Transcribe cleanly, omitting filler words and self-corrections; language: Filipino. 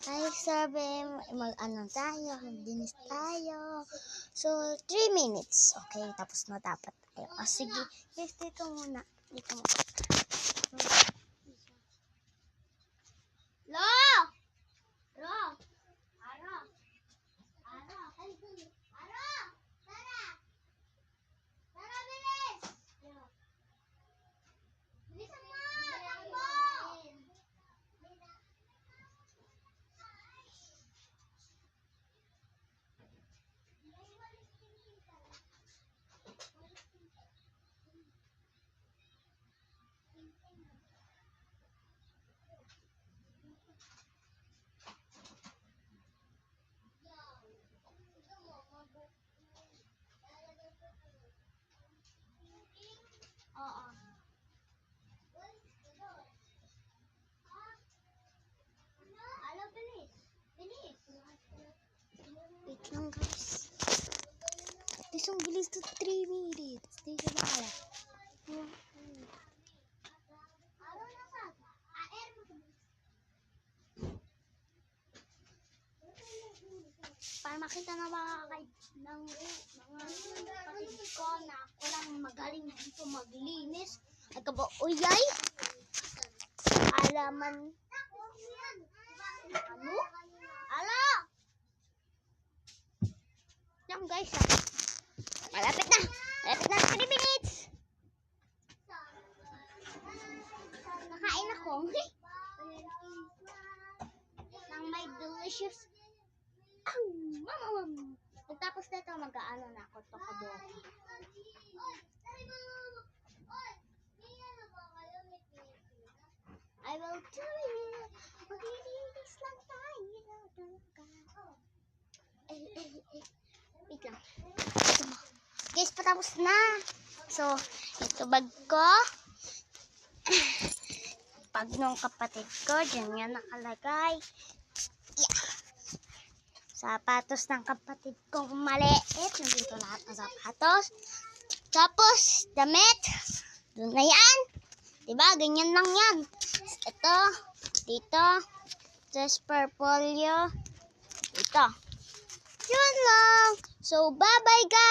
Ay, sabi, mag-ano tayo, magdinis tayo. So, 3 minutes. Okay, tapos na dapat tayo. O, sige. Yes, dito muna. Dito muna. Lo! Ro! Ara! Ara! Ay, Ara! Tara! Tara, bilis! Bilisan mo! Takbo! Oo. Alo, bilis. Bilis. Wait lang, guys. Isang bilis to 3 minutes. Dito na kaya. Para makita na ng mga kapatid ko na ako lang magaling dito maglinis. At kabo, uyay! Alaman. Ano? Ala! Yan guys. Malapit na. Malapit na 3 minutes. Nakain ako. Nang may delicious. Pagtapos na ito, mag-aano na ako to kabuki. I will do it. Maglinis lang tayo. Wait lang. Guys, patapos na. So, ito bag ko. Pag nung kapatid ko, dyan yan nakalagay. Yeah. Sapatos ng kapatid kong maliit. Nandito lahat ng sapatos. Tapos, damit. Doon na yan. Diba? Ganyan lang yan. Ito. Dito. Tapos, purple. Ito. Yun lang. So, bye-bye guys.